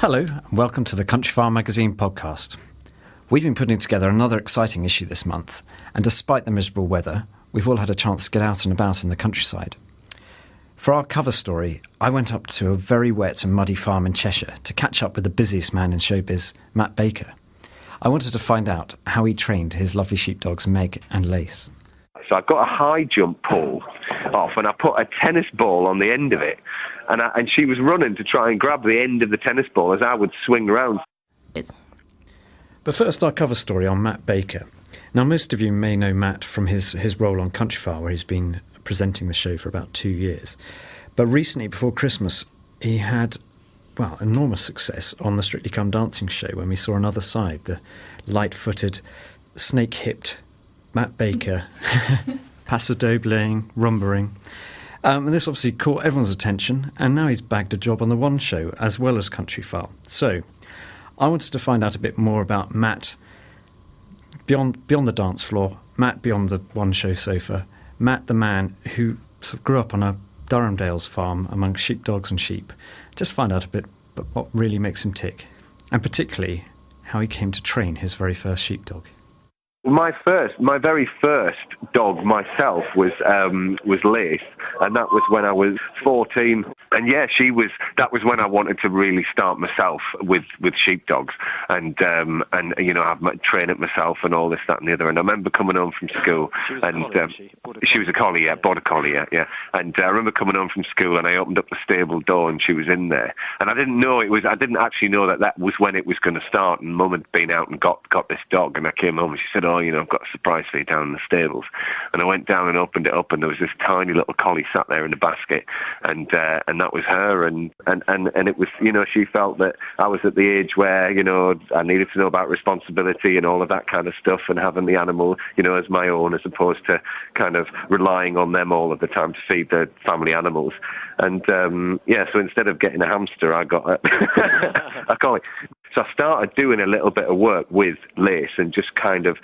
Hello, and welcome to the Countryfile Magazine Podcast. We've been putting together another exciting issue this month, and despite the miserable weather, we've all had a chance to get out and about in the countryside. For our cover story, I went up to a very wet and muddy farm in Cheshire to catch up with the busiest man in showbiz, Matt Baker. I wanted to find out how he trained his lovely sheepdogs Meg and Lace. So I got a high jump pole off and I put a tennis ball on the end of it. And she was running to try and grab the end of the tennis ball as I would swing around. But first, our cover story on Matt Baker. Now, most of you may know Matt from his role on Countryfile, where he's been presenting the show for about 2 years. But recently, before Christmas, he had, enormous success on the Strictly Come Dancing show when we saw another side, the light-footed, snake-hipped Matt Baker, paso-dobling, rumbering. And this obviously caught everyone's attention, and now he's bagged a job on the One Show as well as Countryfile. So I wanted to find out a bit more about Matt beyond the dance floor, Matt beyond the One Show sofa, Matt the man who sort of grew up on a Durham Dales farm among sheepdogs and sheep. Just find out a bit about what really makes him tick, and particularly how he came to train his very first sheepdog. My very first dog myself was Lace, and that was when I was 14. And yeah, that was when I wanted to really start myself with sheepdogs, and train it myself and all this, that, and the other. And I remember coming home from school, she was a collie, border collie, yeah. And I remember coming home from school, and I opened up the stable door, and she was in there. And I didn't actually know that was when it was going to start. And Mum had been out and got this dog, and I came home, and she said, I've got a surprise for you down in the stables. And I went down and opened it up, and there was this tiny little collie sat there in the basket, and that was her. And it was, she felt that I was at the age where, I needed to know about responsibility and all of that kind of stuff, and having the animal, as my own, as opposed to kind of relying on them all of the time to feed the family animals. And so instead of getting a hamster, I got a collie. So I started doing a little bit of work with Lace and just kind of,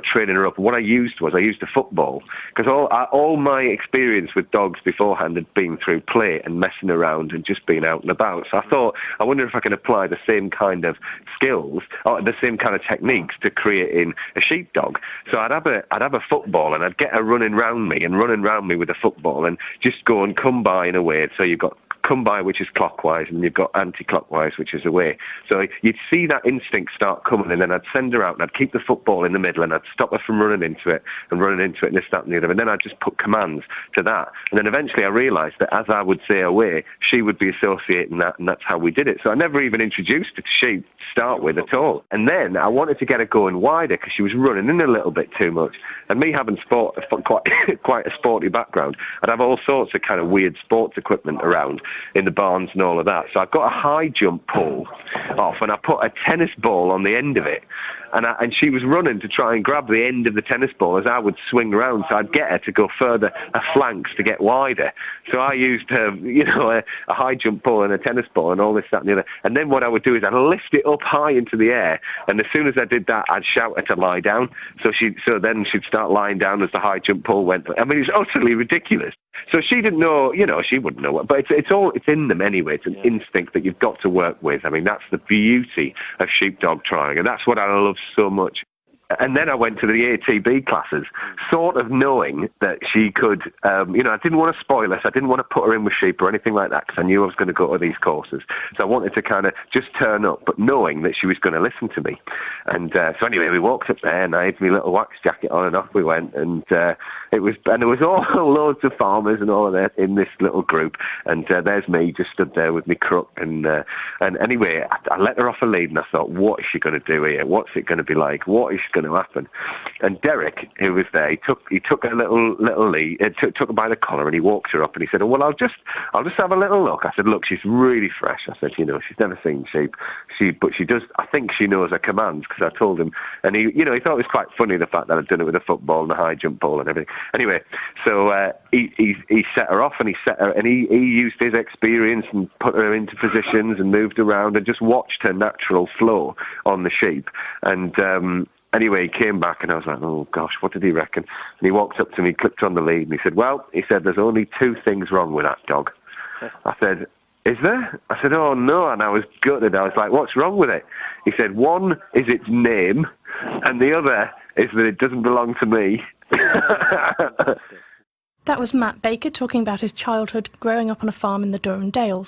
training her up. And what I used a football, because all my experience with dogs beforehand had been through play and messing around and just being out and about. So I thought, I wonder if I can apply the same kind of skills or the same kind of techniques to creating a sheepdog. So I'd have a football, and I'd get her running round me with a football, and just go and come by in a way. So you've got come by, which is clockwise, and you've got anti-clockwise, which is away. So you'd see that instinct start coming, and then I'd send her out, and I'd keep the football in the middle, and I'd stop her from running into it, and this, that, and the other. And then I'd just put commands to that. And then eventually I realised that as I would say away, she would be associating that, and that's how we did it. So I never even introduced her to sheep to start with at all. And then I wanted to get her going wider, because she was running in a little bit too much. And me having quite a sporty background, I'd have all sorts of kind of weird sports equipment around in the barns and all of that. So I got a high jump pole off, and I put a tennis ball on the end of it. And she was running to try and grab the end of the tennis ball as I would swing around, so I'd get her to go further her flanks to get wider. So I used a high jump pole and a tennis ball and all this, that, and the other. And then what I would do is I'd lift it up high into the air, and as soon as I did that, I'd shout her to lie down. So then she'd start lying down as the high jump pole went. I mean, it's utterly ridiculous. So she didn't know, she wouldn't know, but it's in them anyway. It's an instinct that you've got to work with. I mean, that's the beauty of sheepdog trying, and that's what I love so much. And then I went to the ATB classes, sort of knowing that she could, I didn't want to spoil her, so I didn't want to put her in with sheep or anything like that, because I knew I was going to go to these courses. So I wanted to kind of just turn up, but knowing that she was going to listen to me. And so anyway, we walked up there, and I had my little wax jacket on, and off we went. And there was all loads of farmers and all of that in this little group. And there's me just stood there with my crook. And anyway, I let her off a lead, and I thought, what is she going to do here? What's it going to be like? What is going to happen? And Derek, who was there, he took a little lead, took her by the collar, and he walked her up, and he said, well, I'll just have a little look. I said, look, she's really fresh. I said, she's never seen sheep, but she does, I think she knows her commands, because I told him. And he thought it was quite funny, the fact that I'd done it with a football and a high jump ball and everything. Anyway, so he set her off, and he used his experience and put her into positions and moved around and just watched her natural flow on the sheep. And anyway, he came back, and I was like, oh gosh, what did he reckon? And he walked up to me, clicked on the lead, and he said, there's only two things wrong with that dog. I said, is there? I said, oh no, and I was gutted. I was like, what's wrong with it? He said, one is its name, and the other is that it doesn't belong to me. That was Matt Baker talking about his childhood growing up on a farm in the Durham Dales.